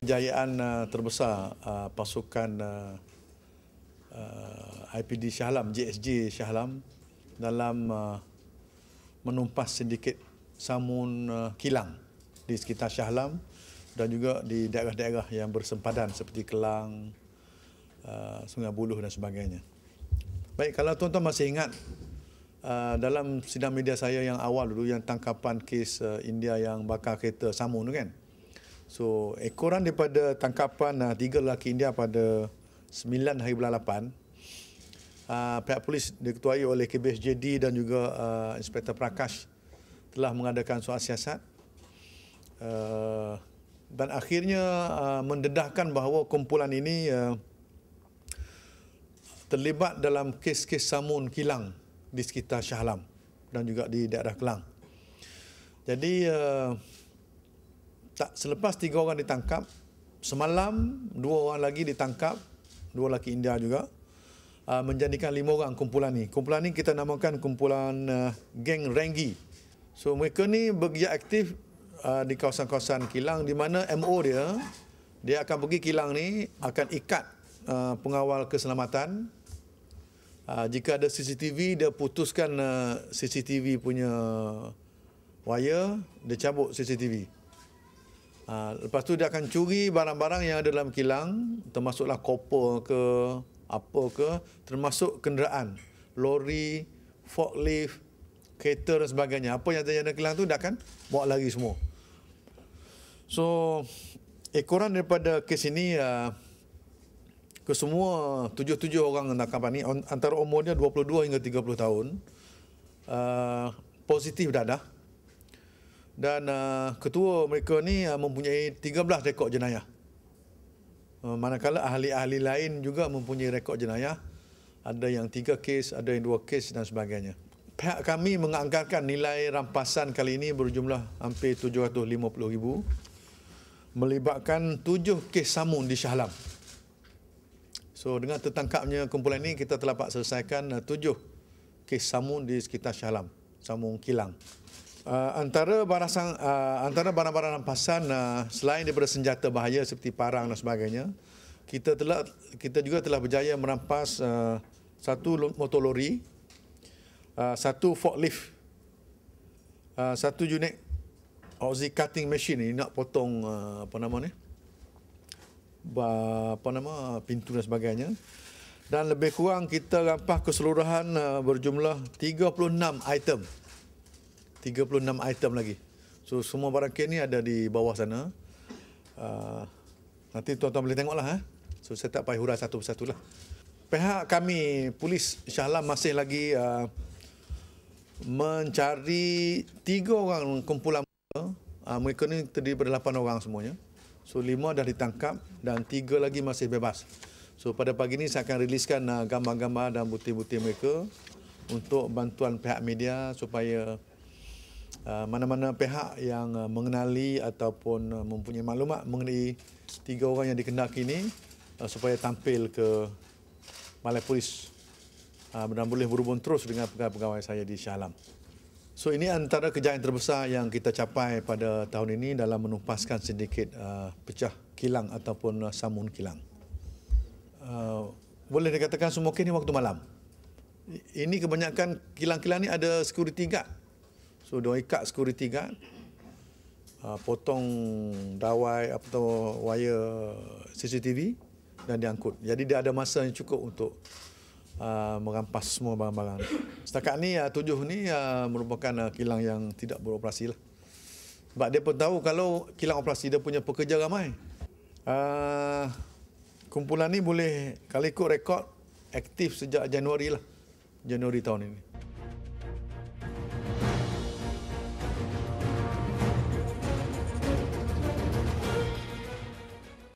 Kejayaan terbesar pasukan IPD Shah Alam, JSJ Shah Alam dalam menumpas sindiket samun kilang di sekitar Shah Alam dan juga di daerah-daerah yang bersempadan seperti Kelang, Sungai Buloh dan sebagainya. Baik, kalau tuan-tuan masih ingat dalam sidang media saya yang awal dulu, yang tangkapan kes India yang bakar kereta samun tu kan. So, ekoran daripada tangkapan 3 lelaki India pada 9 hari bulan 8, pihak polis diketuai oleh KBS JD dan juga Inspektor Prakash telah mengadakan soal siasat dan akhirnya mendedahkan bahawa kumpulan ini terlibat dalam kes-kes samun kilang di sekitar Shah Alam dan juga di daerah Kelang. Jadi selepas 3 orang ditangkap, semalam 2 orang lagi ditangkap, 2 lelaki India juga, menjadikan 5 orang kumpulan ni. Kumpulan ni kita namakan kumpulan geng Rengi. So mereka ni bergiat aktif di kawasan-kawasan kilang, di mana MO dia akan pergi kilang ni, akan ikat pengawal keselamatan. Jika ada CCTV, dia putuskan CCTV punya wire, dia cabut CCTV. Lepas tu dia akan curi barang-barang yang ada dalam kilang, termasuklah koper ke, apa ke, termasuk kenderaan, lori, forklift, kereta dan sebagainya. Apa yang ada dalam kilang tu dia akan bawa lari semua. So, ekoran daripada kes ini kesemua 7 orang tangkapan ni, antara umur dia 22 hingga 30 tahun, positif dadah. Dan ketua mereka ni mempunyai 13 rekod jenayah. Manakala ahli-ahli lain juga mempunyai rekod jenayah. Ada yang 3 kes, ada yang 2 kes dan sebagainya. Pihak kami menganggarkan nilai rampasan kali ini berjumlah hampir 750,000, melibatkan 7 kes samun di Shah Alam. So dengan tertangkapnya kumpulan ini, kita telah dapat selesaikan 7 kes samun di sekitar Shah Alam, samun kilang. Antara barang-barang rampasan selain daripada senjata bahaya seperti parang dan sebagainya, kita juga telah berjaya merampas 1 motor lori, 1 forklift, 1 unit Aussie cutting machine, ini nak potong pintu dan sebagainya. Dan lebih kurang kita rampas keseluruhan berjumlah 36 item. 36 item lagi. So semua barang kes ni ada di bawah sana. Nanti tuan-tuan boleh tengoklah. So saya tak payah hurai satu persatu lah. Pihak kami, polis Shah Alam, masih lagi mencari 3 orang kumpulan. Mereka ni terdiri daripada 8 orang semuanya. So 5 dah ditangkap dan 3 lagi masih bebas. So pada pagi ni saya akan riliskan gambar-gambar dan bukti-bukti mereka untuk bantuan pihak media supaya mana-mana pihak yang mengenali ataupun mempunyai maklumat mengenai 3 orang yang dikendaki ini supaya tampil ke Balai Polis dan boleh berhubung terus dengan pegawai-pegawai saya di Shah Alam. So ini antara kejayaan terbesar yang kita capai pada tahun ini dalam menumpaskan sindiket pecah kilang ataupun samun kilang. Boleh dikatakan semua kes ini waktu malam. Ini kebanyakan kilang-kilang ni ada security guard. So, dia ikat security guard, potong dawai atau wire CCTV dan diangkut. Jadi, dia ada masa yang cukup untuk merampas semua barang-barang. Setakat ni, 7 ni merupakan kilang yang tidak beroperasi lah. Sebab dia pun tahu kalau kilang operasi, dia punya pekerja ramai. Kumpulan ni boleh, kalau ikut rekod, aktif sejak Januari tahun ini.